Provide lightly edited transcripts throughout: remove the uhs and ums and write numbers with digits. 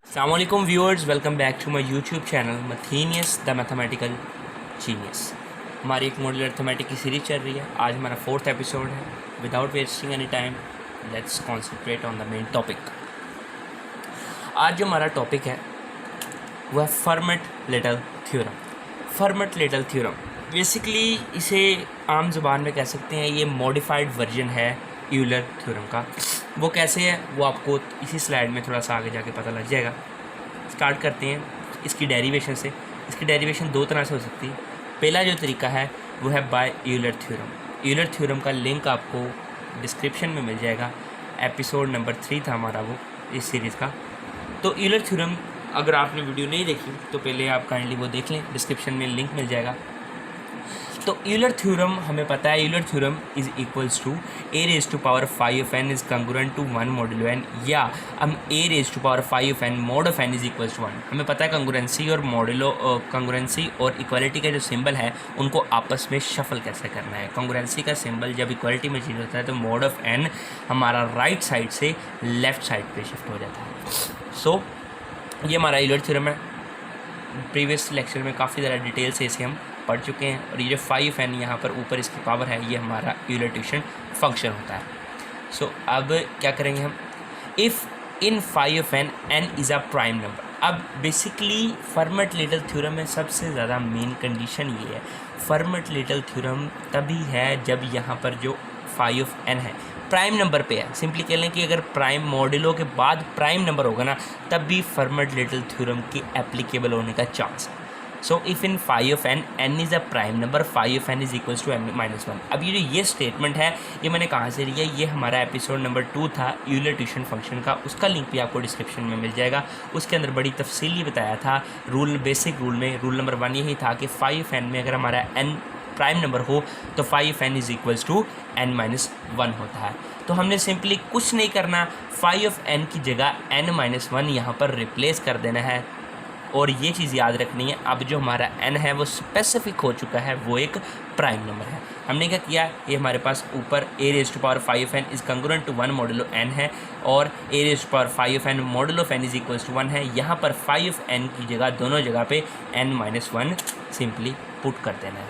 Assalamualaikum viewers, welcome back to my YouTube channel Mathenius the Mathematical Genius। हमारी एक modular arithmetic की series चल रही है। आज हमारा 4th एपिसोड है। Without wasting any time let's concentrate on the main topic. आज जो हमारा टॉपिक है वह format-little theorem. Format-little theorem basically इसे आम ज़ुबान में कह सकते हैं ये मॉडिफाइड वर्जन है यूलर थ्योरम का। वो कैसे है वो आपको इसी स्लाइड में थोड़ा सा आगे जाके पता लग जाएगा। स्टार्ट करते हैं इसकी डेरिवेशन से। इसकी डेरिवेशन दो तरह से हो सकती है। पहला जो तरीका है वो है by Euler theorem. Euler theorem का लिंक आपको डिस्क्रिप्शन में मिल जाएगा। एपिसोड नंबर 3 था हमारा वो इस सीरीज़ का। तो यूलर थ्योरम अगर आपने वीडियो नहीं देखी तो पहले आप काइंडली वो देख लें, डिस्क्रिप्शन में लिंक मिल जाएगा। तो यूलर थ्योरम हमें पता है Euler theorem is equals to a raise to power 5 of n is congruent to 1 modulo n, या हम a raise to power 5 of n mod of n is equals to 1। हमें पता है कंग्रुएंसी और मॉडुलो कंग्रुएंसी और इक्वालिटी का जो सिंबल है उनको आपस में शफल कैसे करना है। कंग्रुएंसी का सिंबल जब इक्वालिटी में चेंज होता है तो मॉड ऑफ n हमारा राइट साइड से लेफ़्ट साइड पर शिफ्ट हो जाता है। सो ये हमारा यूलर थ्योरम है। प्रीवियस लेक्चर में काफ़ी ज़्यादा डिटेल से इसे हम पढ़ चुके हैं। और ये जो 5n यहाँ पर ऊपर इसकी पावर है ये हमारा यूलर ट्यूशन फंक्शन होता है। सो अब क्या करेंगे हम, if in 5n n is a prime number. अब बेसिकली फर्मेट-लिटल थ्योरम में सबसे ज़्यादा मेन कंडीशन ये है, फर्मेट-लिटल थ्योरम तभी है जब यहाँ पर जो 5n है प्राइम नंबर पे है। सिंपली कह लें कि अगर प्राइम मॉड्यूलो के बाद प्राइम नंबर होगा ना तब भी फर्मेट-लिटल थ्योरम के एप्लीकेबल होने का चांस है। So if in 5n n is a prime number 5n is equals to n-1। अब ये स्टेटमेंट है ये मैंने कहाँ से लिया, ये हमारा एपिसोड नंबर 2 था यूलर ट्यूशन फंक्शन का। उसका लिंक भी आपको डिस्क्रिप्शन में मिल जाएगा। उसके अंदर बड़ी तफसीली बताया था रूल, बेसिक रूल में रूल नंबर 1 यही था कि 5n में अगर हमारा n प्राइम नंबर हो तो 5n is equals to n-1 होता है। तो हमने सिंपली कुछ नहीं करना, 5n की जगह n-1 यहाँ पर रिप्लेस कर देना है। और ये चीज़ याद रखनी है, अब जो हमारा n है वो स्पेसिफिक हो चुका है, वो एक प्राइम नंबर है। हमने क्या किया, ये हमारे पास ऊपर a raise to power 5n is congruent to 1 modulo n है और a raise to power 5n modulo of n is equals to 1 है। यहाँ पर 5n की जगह दोनों जगह पे n-1 सिंपली पुट कर देना है।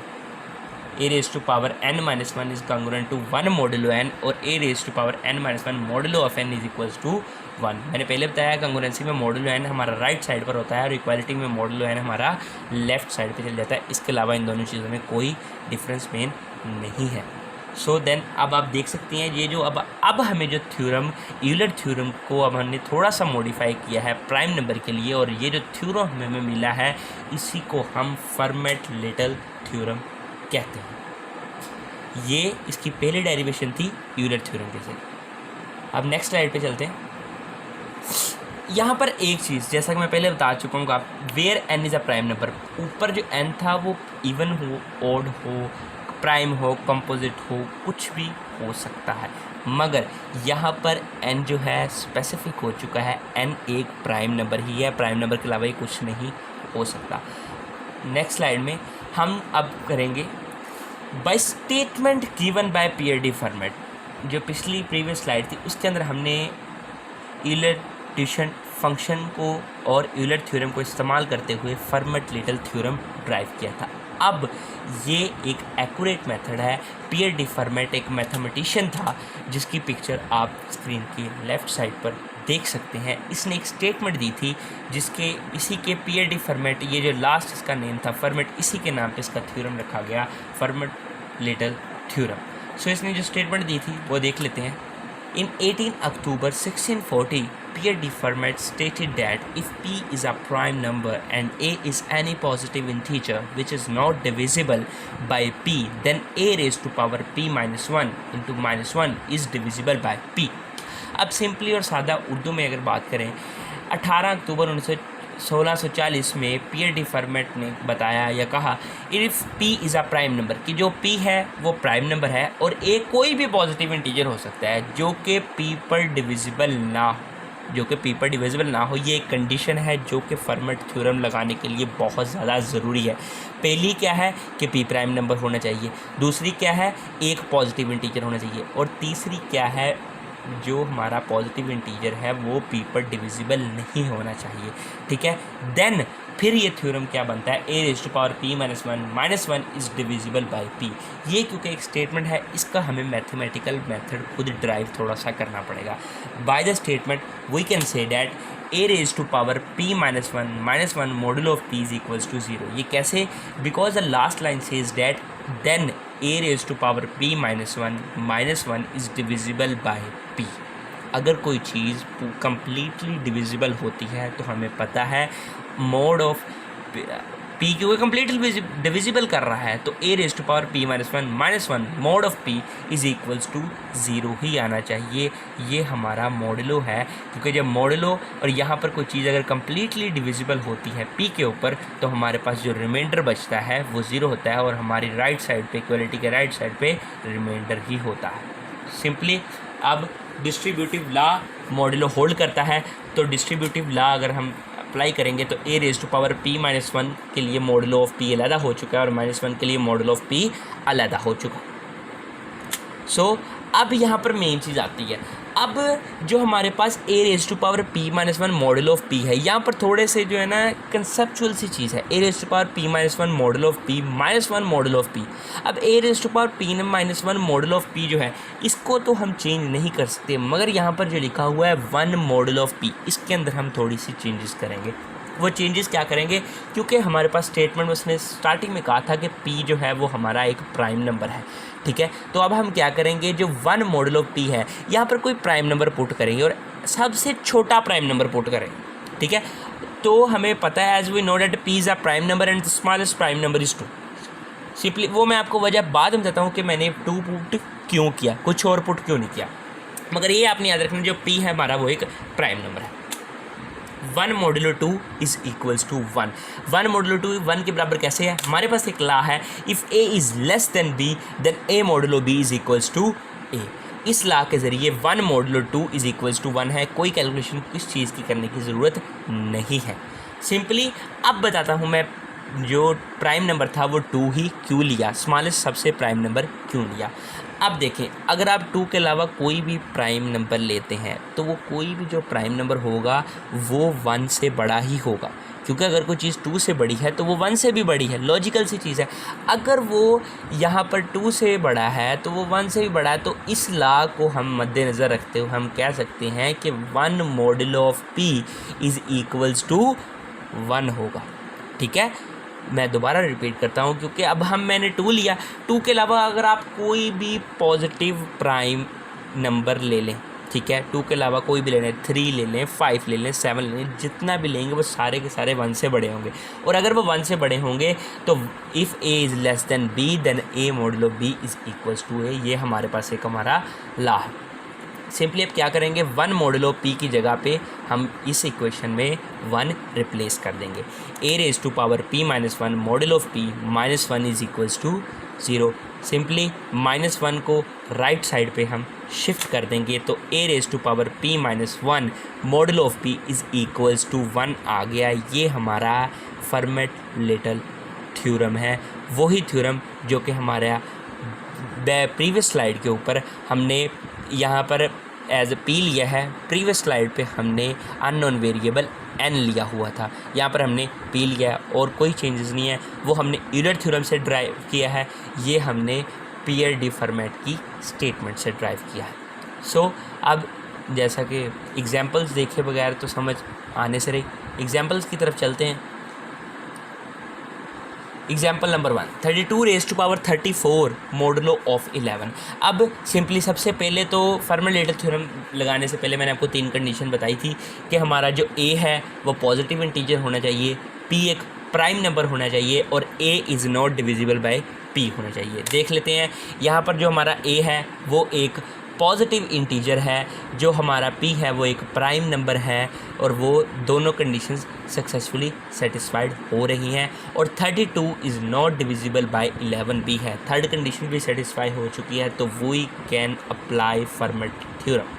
a raise to power n-1 is congruent to 1 modulo n और a raise to power n-1 modulo of n is equals to 1। मैंने पहले बताया कंग्रुएंसी में मॉडुलो n हमारा राइट साइड पर होता है और इक्वालिटी में मॉडुलो n हमारा लेफ़्ट साइड पे चल जाता है। इसके अलावा इन दोनों चीज़ों में कोई डिफरेंस मेन नहीं है। सो देन अब आप देख सकते हैं ये जो अब हमें जो थ्योरम यूलर थ्योरम को अब हमने थोड़ा सा मॉडिफाई किया है प्राइम नंबर के लिए, और ये जो थ्योरम हमें मिला है इसी को हम फर्मेट-लिटल थ्योरम कहते हैं। ये इसकी पहली डेरिवेशन थी यूलर थ्योरम के से। अब नेक्स्ट स्लाइड पे चलते हैं। यहाँ पर एक चीज़ जैसा कि मैं पहले बता चुका हूँ आप, where n is a prime number, ऊपर जो n था वो इवन हो, ऑड हो, प्राइम हो, कंपोजिट हो, कुछ भी हो सकता है, मगर यहाँ पर n जो है स्पेसिफिक हो चुका है। n एक प्राइम नंबर ही है, प्राइम नंबर के अलावा ये कुछ नहीं हो सकता। नेक्स्ट स्लाइड में हम अब करेंगे by statement given by PRD format. जो पिछली प्रीवियस स्लाइड थी उसके अंदर हमने यूलर ट्यूशन फंक्शन को और यूलर थ्योरम को इस्तेमाल करते हुए फर्मेट-लिटल थ्योरम ड्राइव किया था। अब ये एक एक्यूरेट मेथड है। पीआरडी फॉर्मेट एक मैथमेटिशियन था जिसकी पिक्चर आप स्क्रीन की लेफ़्ट साइड पर देख सकते हैं। इसने एक स्टेटमेंट दी थी जिसके इसी के पीआरडी फॉर्मेट, ये जो लास्ट इसका नेम था फॉर्मेट, इसी के नाम पे इसका थ्योरम रखा गया, फर्मेट-लिटल थ्योरम। सो इसने जो स्टेटमेंट दी थी वो देख लेते हैं। In 18 October 1640, PRD format stated that if P is a prime number and A is any positive integer which is not divisible by P, then A raised to power P minus 1 into minus 1 is divisible by P। अब simply और सादा उर्दू में अगर बात करें, 18 अक्टूबर 1640 में PRD format ने बताया या कहा if p is a prime number, कि जो p है वो प्राइम नंबर है और a कोई भी पॉजिटिव इंटीजर हो सकता है जो कि p पर डिविजिबल ना हो। जो कि पी पर डिविजिबल ना हो, ये एक कंडीशन है जो कि फर्मेट थ्योरम लगाने के लिए बहुत ज़्यादा ज़रूरी है। पहली क्या है कि पी प्राइम नंबर होना चाहिए, दूसरी क्या है एक पॉजिटिव इंटीजर होना चाहिए, और तीसरी क्या है जो हमारा पॉजिटिव इंटीजर है वो पी पर डिविजिबल नहीं होना चाहिए। ठीक है, देन फिर ये थ्योरम क्या बनता है, ए raise to power P minus one is divisible by P. ये क्योंकि एक स्टेटमेंट है, इसका हमें मैथमेटिकल मेथड खुद ड्राइव थोड़ा सा करना पड़ेगा। By the statement we can say that A raise to power P minus one modulo of P is equals to 0। ये कैसे, because the last line says that then A raise to power P minus one is divisible by P. अगर कोई चीज़ completely divisible होती है तो हमें पता है मोड ऑफ पी क्योंकि कम्प्लीटली डिविजिबल कर रहा है तो A raise to power P minus one mod of P is equals to 0 ही आना चाहिए। ये हमारा मॉडुलो है, क्योंकि जब मॉडुलो और यहाँ पर कोई चीज़ अगर कम्प्लीटली डिविजिबल होती है पी के ऊपर तो हमारे पास जो रिमाइंडर बचता है वो 0 होता है, और हमारी राइट साइड पे, इक्वलिटी के राइट साइड पे रिमाइंडर ही होता है। सिंपली अब डिस्ट्रीब्यूटिव लॉ मॉडुलो होल्ड करता है, तो डिस्ट्रीब्यूटिव लॉ अगर हम अप्लाई करेंगे तो A raise to power P minus one के लिए मॉडुलो ऑफ पी अलग हो चुका है और माइनस वन के लिए मॉडुलो ऑफ पी अलग हो चुका है। सो अब यहाँ पर मेन चीज़ आती है, अब जो हमारे पास A raise to power P minus one modulo of P है, यहाँ पर थोड़े से जो है ना कंसेप्चुअल सी चीज़ है। ए raise to power P minus one modulo of p minus one modulo of p. अब a raise to power P minus one modulo of p जो है इसको तो हम चेंज नहीं कर सकते, मगर यहाँ पर जो लिखा हुआ है वन मॉडुलो ऑफ पी, इसके अंदर हम थोड़ी सी चेंजेस करेंगे। वो चेंजेस क्या करेंगे, क्योंकि हमारे पास स्टेटमेंट में उसने स्टार्टिंग में कहा था कि p जो है वो हमारा एक प्राइम नंबर है। ठीक है, तो अब हम क्या करेंगे, जो वन मॉडुलो ऑफ p है यहाँ पर कोई प्राइम नंबर पुट करेंगे और सबसे छोटा प्राइम नंबर पुट करेंगे। ठीक है, तो हमें पता है as we know that p is a prime number and the smallest prime number is 2। Simply वो मैं आपको वजह बाद में बताता हूँ कि मैंने 2 पुट क्यों किया, कुछ और पुट क्यों नहीं किया, मगर ये आपने याद रखना जो p है हमारा वो एक प्राइम नंबर है। 1 modulo 2 is equals to 1। 1 modulo 2 1 के बराबर कैसे है, हमारे पास एक लॉ है, if a is less than b then a modulo b is equals to a। इस लॉ के ज़रिए 1 मॉडुलो 2 इज़ इक्वल्स टू 1 है, कोई कैलकुलेशन किस चीज़ की करने की ज़रूरत नहीं है। सिंपली अब बताता हूँ मैं जो प्राइम नंबर था वो 2 ही क्यों लिया, स्मॉलेस्ट सबसे प्राइम नंबर क्यों लिया। अब देखें, अगर आप 2 के अलावा कोई भी प्राइम नंबर लेते हैं तो वो कोई भी जो प्राइम नंबर होगा वो 1 से बड़ा ही होगा, क्योंकि अगर कोई चीज़ 2 से बड़ी है तो वो 1 से भी बड़ी है, लॉजिकल सी चीज़ है। अगर वो यहाँ पर 2 से बड़ा है तो वो 1 से भी बड़ा है, तो इस लॉ को हम मद्देनज़र रखते हुए हम कह सकते हैं कि 1 modulo of p is equals to 1 होगा। ठीक है, मैं दोबारा रिपीट करता हूँ, क्योंकि अब मैंने 2 लिया, 2 के अलावा अगर आप कोई भी पॉजिटिव प्राइम नंबर ले लें, ठीक है, 2 के अलावा कोई भी ले लें, 3 ले लें, 5 ले लें, 7 ले लें, जितना भी लेंगे वो सारे के सारे 1 से बड़े होंगे, और अगर वो 1 से बड़े होंगे तो if a is less than b then a modulo b is equals to a। ये हमारे पास एक हमारा लॉ है। सिंपली अब क्या करेंगे, 1 मॉडुलो p की जगह पे हम इस इक्वेशन में 1 रिप्लेस कर देंगे। a raise to power p minus one modulo of p minus one is equals to 0। Simply -1 को राइट साइड पे हम शिफ्ट कर देंगे तो a raise to power p minus one modulo of p is equals to 1 आ गया। ये हमारा फर्मेट-लिटल थ्योरम है, वही थ्योरम जो कि हमारा प्रीवियस स्लाइड के ऊपर हमने यहाँ पर एज p लिया है, प्रीवियस स्लाइड पे हमने अननोन वेरिएबल n लिया हुआ था, यहाँ पर हमने p लिया है और कोई चेंजेस नहीं है, वो हमने यूलर थ्योरम से ड्राइव किया है, ये हमने PID फॉर्मेट की स्टेटमेंट से ड्राइव किया है। सो अब जैसा कि एग्जांपल्स देखे बगैर तो समझ आने से रही, एग्जांपल्स की तरफ चलते हैं। Example number 1, 32 raise to power 34 modulo of 11। अब सिंपली सबसे पहले तो फर्मेट-लिटल थ्योरम लगाने से पहले मैंने आपको 3 कंडीशन बताई थी कि हमारा जो a है वो पॉजिटिव इंटीजर होना चाहिए, p एक प्राइम नंबर होना चाहिए और a is not divisible by p होना चाहिए। देख लेते हैं, यहाँ पर जो हमारा a है वो एक पॉजिटिव इंटीजर है, जो हमारा p है वो एक प्राइम नंबर है और वो दोनों कंडीशंस सक्सेसफुली सेटिस्फाइड हो रही हैं, और 32 इज़ नॉट डिविजिबल बाय 11 भी है, थर्ड कंडीशन भी सेटिस्फाई हो चुकी है, तो we can apply Fermat theorem.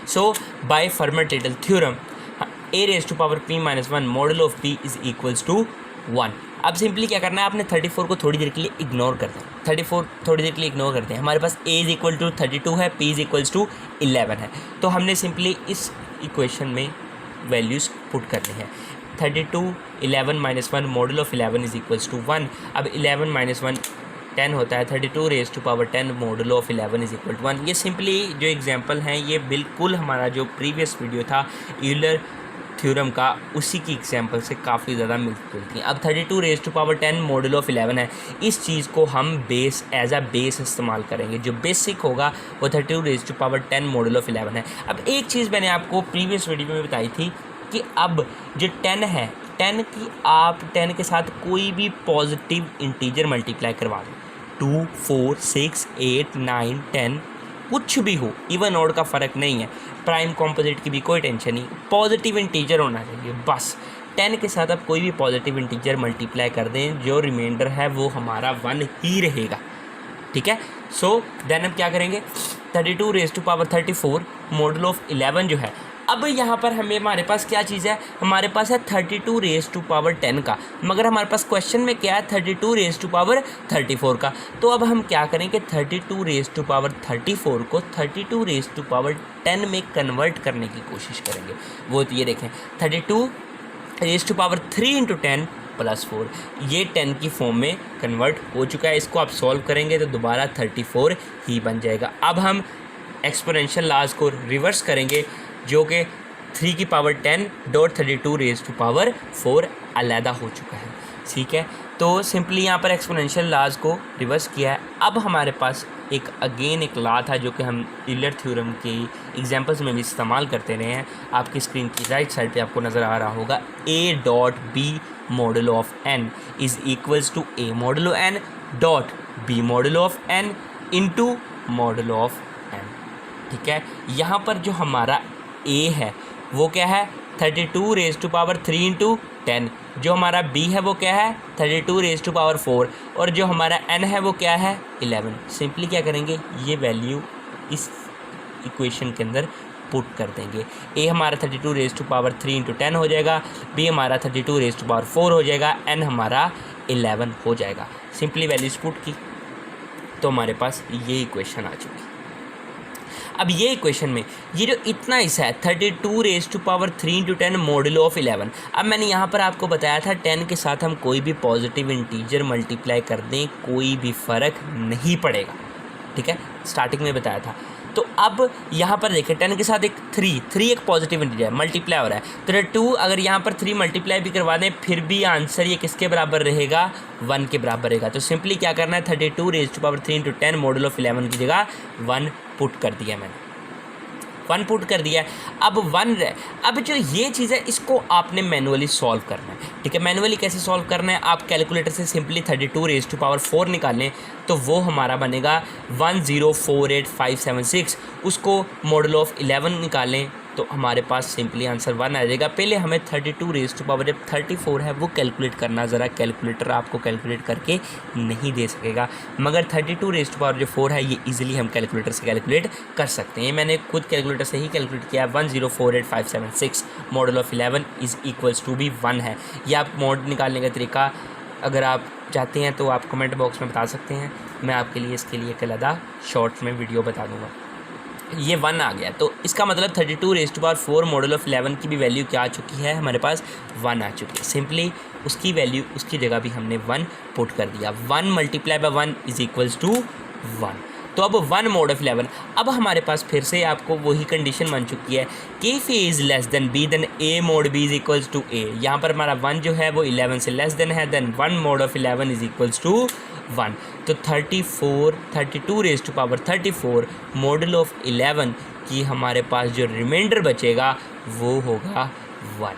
So by Fermat's little theorem a raise to power p minus 1 modulo of p is equals to 1। अब सिंपली क्या करना है, आपने 34 को थोड़ी देर के लिए इग्नोर कर दें, 34 थोड़ी देर के लिए इग्नोर करते हैं। हमारे पास a इज़ इक्वल टू 32 है, p इज़ इक्वल्स टू 11 है। तो हमने सिंपली इस इक्वेशन में वैल्यूज़ पुट करनी है। 32 11 minus 1 modulo of 11 is equals to 1। अब 11 माइनस 1 10 होता है, 32 raise to power 10 modulo of 11 is equal to 1। ये सिंपली जो एग्जांपल हैं ये बिल्कुल हमारा जो प्रीवियस वीडियो था यूलर थ्योरम का, उसी की एग्जांपल से काफ़ी ज़्यादा मिलती जुलती हैं। अब 32 raise to power 10 modulo of 11 है, इस चीज़ को हम बेस एज अ बेस इस्तेमाल करेंगे। जो बेसिक होगा वो 32 raise to power 10 modulo of 11 है। अब एक चीज़ मैंने आपको प्रीवियस वीडियो में बताई थी कि अब जो 10 है, 10 की आप 10 के साथ कोई भी पॉजिटिव इंटीजर मल्टीप्लाई करवा दें, 2 4 6 8 9 10 कुछ भी हो, इवन ऑड का फ़र्क नहीं है, प्राइम कॉम्पोजिट की भी कोई टेंशन नहीं, पॉजिटिव इंटीजर होना चाहिए बस। 10 के साथ आप कोई भी पॉजिटिव इंटीजर मल्टीप्लाई कर दें, जो रिमाइंडर है वो हमारा 1 ही रहेगा, ठीक है। सो देन हम क्या करेंगे, 32 raise to power 34 modulo of 11 जो है, अब यहाँ पर हमारे पास क्या चीज़ है, हमारे पास है 32 रेज़ टू पावर 10 का, मगर हमारे पास क्वेश्चन में क्या है 32 रेज़ टू पावर 34 का। तो अब हम क्या करेंगे, 32 रेज़ टू पावर 34 को 32 रेज़ टू पावर 10 में कन्वर्ट करने की कोशिश करेंगे। वो तो ये देखें 32 raise to power 3 into 10 plus 4, ये 10 की फॉर्म में कन्वर्ट हो चुका है। इसको आप सॉल्व करेंगे तो दोबारा 34 ही बन जाएगा। अब हम एक्सपोनेंशियल लॉज को रिवर्स करेंगे, जो कि 3 की power 10 dot 32 raise to power 4 अलहदा हो चुका है, ठीक है। तो सिंपली यहाँ पर एक्सपोनेंशियल लॉज को रिवर्स किया है। अब हमारे पास एक लॉ था जो कि हम यूलर थ्योरम के एग्जांपल्स में भी इस्तेमाल करते रहे हैं। आपकी स्क्रीन की राइट साइड पे आपको नज़र आ रहा होगा, a dot B modulo of n is equals to a modulo of n dot b modulo of n into modulo of n, ठीक है। यहाँ पर जो हमारा a है वो क्या है, 32 रेज़ टू पावर 3 इंटू 10, जो हमारा b है वो क्या है 32 रेज़ टू पावर 4, और जो हमारा n है वो क्या है 11। सिंपली क्या करेंगे, ये वैल्यू इस इक्वेशन के अंदर पुट कर देंगे। a हमारा 32 रेज़ टू पावर 3 इंटू 10 हो जाएगा, b हमारा 32 रेज़ टू पावर 4 हो जाएगा, n हमारा 11 हो जाएगा। सिंपली वैल्यूज पुट की तो हमारे पास ये इक्वेशन आ चुकी। अब ये इक्वेशन में ये जो इतना हिस्सा है 32 raise to power 3 into 10 modulo of 11, अब मैंने यहाँ पर आपको बताया था 10 के साथ हम कोई भी पॉजिटिव इंटीजर मल्टीप्लाई कर दें कोई भी फ़र्क नहीं पड़ेगा, ठीक है, स्टार्टिंग में बताया था। तो अब यहाँ पर देखें 10 के साथ एक 3 एक पॉजिटिव इंटीजर है, मल्टीप्लाई हो रहा है, तो 2 अगर यहाँ पर 3 मल्टीप्लाई भी करवा दें फिर भी आंसर ये किसके बराबर रहेगा, 1 के बराबर रहेगा। तो सिंपली क्या करना है, 32 raise to power 3 into 10 modulo of 11 की जगह 1 पुट कर दिया मैंने, 1 पुट कर दिया। अब 1 अब जो ये चीज़ है इसको आपने मैनुअली सॉल्व करना है, ठीक है। मैनुअली कैसे सॉल्व करना है, आप कैलकुलेटर से सिंपली 32 रेज़ टू पावर 4 निकालें तो वो हमारा बनेगा 1048576, उसको मॉडल ऑफ 11 निकालें तो हमारे पास सिंपली आंसर 1 आ जाएगा। पहले हमें 32 रेज़ टू पावर जब 34 है वो कैलकुलेट करना, ज़रा कैलकुलेटर आपको कैलकुलेट करके नहीं दे सकेगा, मगर 32 रेज़ टू पावर जो 4 है ये इजीली हम कैलकुलेटर से कैलकुलेट कर सकते हैं। मैंने खुद कैलकुलेटर से ही कैलकुलेट किया, 1048576 modulo of 11 is equals to भी 1 है। ये आप मॉड निकालने का तरीका अगर आप चाहते हैं तो आप कमेंट बॉक्स में बता सकते हैं, मैं आपके लिए इसके लिए एक अलग शॉर्ट में वीडियो बता दूँगा। ये 1 आ गया तो इसका मतलब 32 raise to power 4 modulo of 11 की भी वैल्यू क्या आ चुकी है, हमारे पास 1 आ चुकी है। सिंपली उसकी वैल्यू उसकी जगह भी हमने 1 पुट कर दिया, 1 multiply by 1 is equals to 1। तो अब 1 मॉड ऑफ 11, अब हमारे पास फिर से आपको वही कंडीशन बन चुकी है कि if a is less than b then a mod b is equals to a. यहाँ पर हमारा 1 जो है वो 11 से लेस देन है, then 1 mod of 11 is equals to 1। तो 32 raise to power 34 modulo of 11 की हमारे पास जो रिमाइंडर बचेगा वो होगा 1,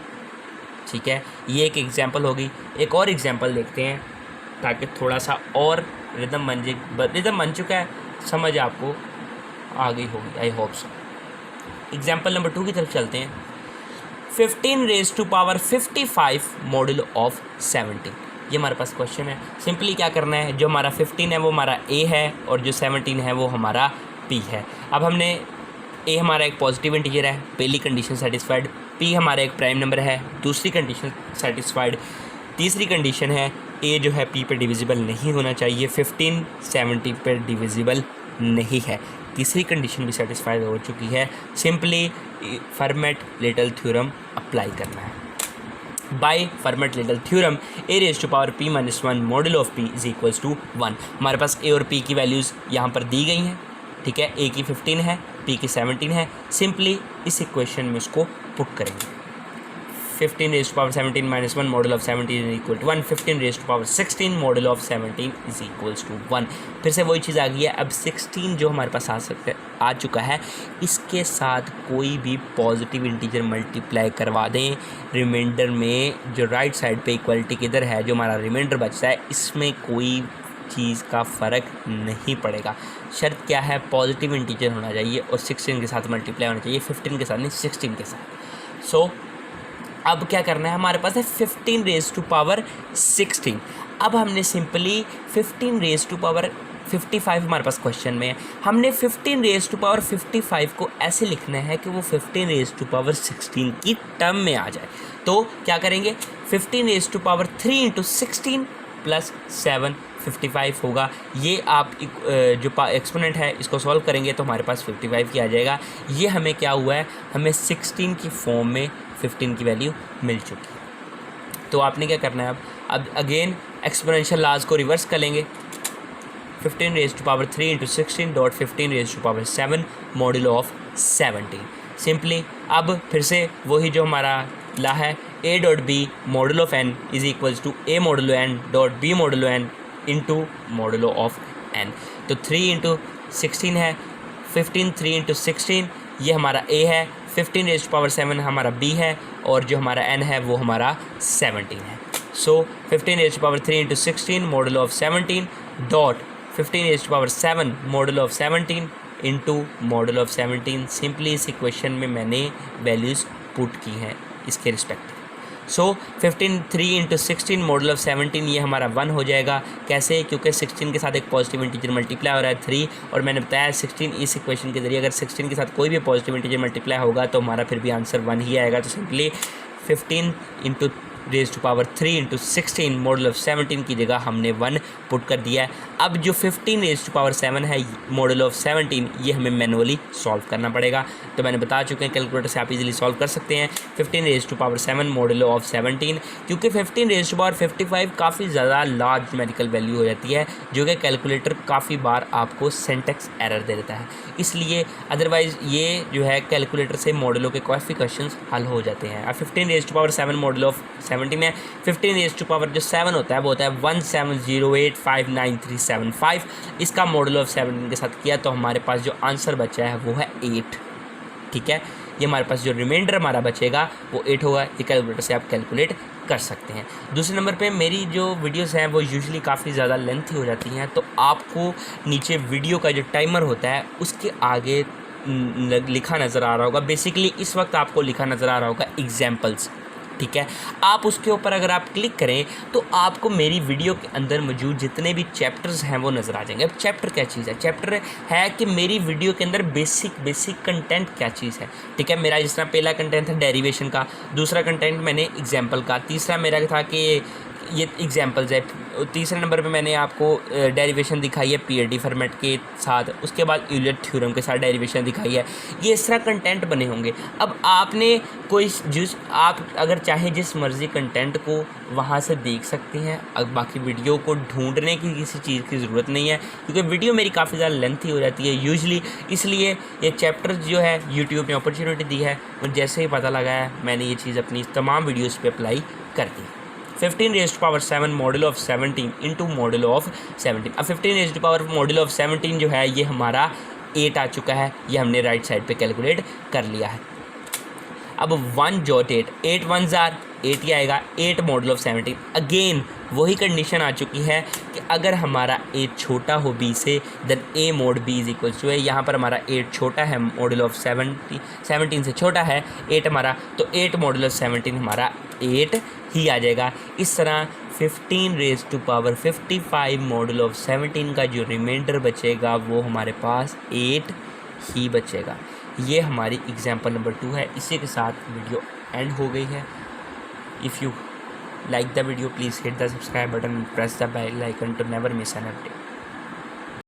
ठीक है। ये एक एग्जांपल होगी। एक और एग्जांपल देखते हैं ताकि थोड़ा सा और रिदम बन चुका है, समझ आपको आ गई होगी, I hope so. Example number 2 की तरफ चलते हैं। 15 raise to power 55 modulo of 17, ये हमारे पास क्वेश्चन है। सिंपली क्या करना है, जो हमारा 15 है वो हमारा a है और जो 17 है वो हमारा p है। अब हमने ए हमारा एक पॉजिटिव इंटीजर है, पहली कंडीशन सेटिस्फाइड। पी हमारा एक प्राइम नंबर है, दूसरी कंडीशन सेटिस्फाइड। तीसरी कंडीशन है ए जो है पी पर डिविजिबल नहीं होना चाहिए, 15 70 पर डिविजिबल नहीं है। तीसरी कंडीशन भी सेटिस्फाइड हो चुकी है, सिंपली फर्मेट-लिटल थ्योरम अप्लाई करना है। By Fermat little theorem A raise to power p minus 1 modulo of p is equals to 1। हमारे पास ए और p की वैल्यूज़ यहाँ पर दी गई हैं, ठीक है। a की 15 है, p की 17 है। सिंपली इस इक्वेशन में उसको पुट करेंगे। 15 raise to power 17 minus 1 modulo of 17 is equal to 1। 15 raise to power 16 modulo of 17 is equals to 1। फिर से वही चीज़ आ गई है। अब 16 जो हमारे पास आ चुका है, इसके साथ कोई भी पॉजिटिव इंटीजर मल्टीप्लाई करवा दें। रिमाइंडर में जो राइट साइड पे इक्वलिटी किधर है, जो हमारा रिमाइंडर बचता है, इसमें कोई चीज़ का फ़र्क नहीं पड़ेगा। शर्त क्या है, पॉजिटिव इंटीजर होना चाहिए और 16 के साथ मल्टीप्लाई होना चाहिए, 15 के साथ नहीं, 16 के साथ। सो अब क्या करना है, हमारे पास है 15 रेज़ टू पावर 16। अब हमने सिंपली 15 रेज़ टू पावर 55 हमारे पास क्वेश्चन में है, हमने 15 रेज़ टू पावर 55 को ऐसे लिखना है कि वो 15 रेज़ टू पावर 16 की टर्म में आ जाए। तो क्या करेंगे, 15 raise to power 3 into 16 plus 7 55 होगा। ये आप जो एक्सपोनेंट है इसको सॉल्व करेंगे तो हमारे पास 55 की आ जाएगा। ये हमें क्या हुआ है, हमें 16 की फॉर्म में 15 की वैल्यू मिल चुकी है। तो आपने क्या करना है, अब अगेन एक्सपोनेंशियल लॉज को रिवर्स कर लेंगे। 15 raise to power 3 into 16 dot 15 raise to power 7 modulo of 17। Simply अब फिर से वही जो हमारा ला है, a dot B modulo of n is equals to a modulo n dot b modulo n into modulo of n। तो 3 into 16 है, 15 3 into 16 ये हमारा a है, 15 रेज़ टू पावर 7 हमारा b है और जो हमारा n है वो हमारा 17 है। So 15 raise to power 3 into 16 modulo of 17 dot 15 raise to power 7 modulo of 17 into modulo of 17। Simply इस इक्वेशन में मैंने वैल्यूज़ पुट की हैं इसके respect. So 15 3 into 16 modulo of 17 ये हमारा 1 हो जाएगा। कैसे, क्योंकि 16 के साथ एक पॉजिटिव इंटीजर मल्टीप्लाई हो रहा है 3, और मैंने बताया 16 इस इक्वेशन के जरिए अगर 16 के साथ कोई भी पॉजिटिव इंटीजर मल्टीप्लाई होगा तो हमारा फिर भी आंसर 1 ही आएगा। तो simply 15 into raise to power 3 into 16 modulo of 17 की जगह हमने 1 पुट कर दिया है। अब जो 15 रेज़ टू पावर 7 है मॉडल ऑफ 17 ये हमें मैनुअली सॉल्व करना पड़ेगा। तो मैंने बता चुके हैं कैलकुलेटर से आप इजीली सॉल्व कर सकते हैं। 15 raise to power 7 modulo of 17, क्योंकि 15 रेज़ टू पावर 55 काफ़ी ज़्यादा लार्ज न्यूमेरिकल वैल्यू हो जाती है, जो कि कैलकुलेटर काफ़ी बार आपको सिंटैक्स एरर दे देता है। इसलिए अदरवाइज़ ये जो है कैलकुलेटर से मॉडलों के काफ़ी क्वेश्चंस हल हो जाते हैं। अब 15 raise to power 7 modulo of 17 है, 15 रेज़ टू पावर जो 7 होता है वो होता है 17085935। इसका मॉडल ऑफ 17 के साथ किया तो हमारे पास जो आंसर बचा है वो है 8। ठीक है, ये हमारे पास जो रिमाइंडर हमारा बचेगा वो 8 होगा। ये कैलकुलेटर से आप कैलकुलेट कर सकते हैं। दूसरे नंबर पे मेरी जो वीडियोस हैं वो यूजुअली काफ़ी ज़्यादा लेंथी हो जाती हैं, तो आपको नीचे वीडियो का जो टाइमर होता है उसके आगे लिखा नज़र आ रहा होगा। बेसिकली इस वक्त आपको लिखा नज़र आ रहा होगा एग्जाम्पल्स। ठीक है, आप उसके ऊपर अगर आप क्लिक करें तो आपको मेरी वीडियो के अंदर मौजूद जितने भी चैप्टर्स हैं वो नज़र आ जाएंगे। अब चैप्टर क्या चीज़ है, चैप्टर है कि मेरी वीडियो के अंदर बेसिक कंटेंट क्या चीज़ है। ठीक है, मेरा जिस तरह पहला कंटेंट था डेरिवेशन का, दूसरा कंटेंट मैंने एग्जाम्पल का, तीसरा मेरा था कि ये एग्जाम्पल्स है, तीसरे नंबर पे मैंने आपको डेरिवेशन दिखाई है पीएडी फॉर्मेट के साथ, उसके बाद यूलर थ्योरम के साथ डेरिवेशन दिखाई है। ये इस तरह कंटेंट बने होंगे। अब आपने कोई आप अगर चाहे जिस मर्ज़ी कंटेंट को वहाँ से देख सकते हैं। अब बाकी वीडियो को ढूंढने की किसी चीज़ की ज़रूरत नहीं है, क्योंकि वीडियो मेरी काफ़ी ज़्यादा लेंथी हो जाती है यूजली। इसलिए ये चैप्टर जो है यूट्यूब ने अपॉर्चुनिटी दी है, और जैसे ही पता लगा है मैंने ये चीज़ अपनी तमाम वीडियोज़ पर अप्लाई कर दी। 15 raise to power 7 modulo of 17 into modulo of 17। अब 15 raise to power modulo of 17 जो है ये हमारा 8 आ चुका है, ये हमने राइट साइड पे कैलकुलेट कर लिया है। अब 1 डॉट 8 1s आर 8 ही आएगा, 8 मॉडल ऑफ 17। अगेन वही कंडीशन आ चुकी है कि अगर हमारा a छोटा हो b से then a mod b is equals to है। यहाँ पर हमारा 8 छोटा है, मॉडल ऑफ 17 से छोटा है 8 हमारा, तो 8 मॉडल ऑफ 17 हमारा 8 ही आ जाएगा। इस तरह 15 raise to power 55 modulo of 17 का जो रिमाइंडर बचेगा वो हमारे पास 8 ही बचेगा। ये हमारी एग्जाम्पल नंबर 2 है। इसी के साथ वीडियो एंड हो गई है। If you like the video, please hit the subscribe button and press the bell icon to never miss an update.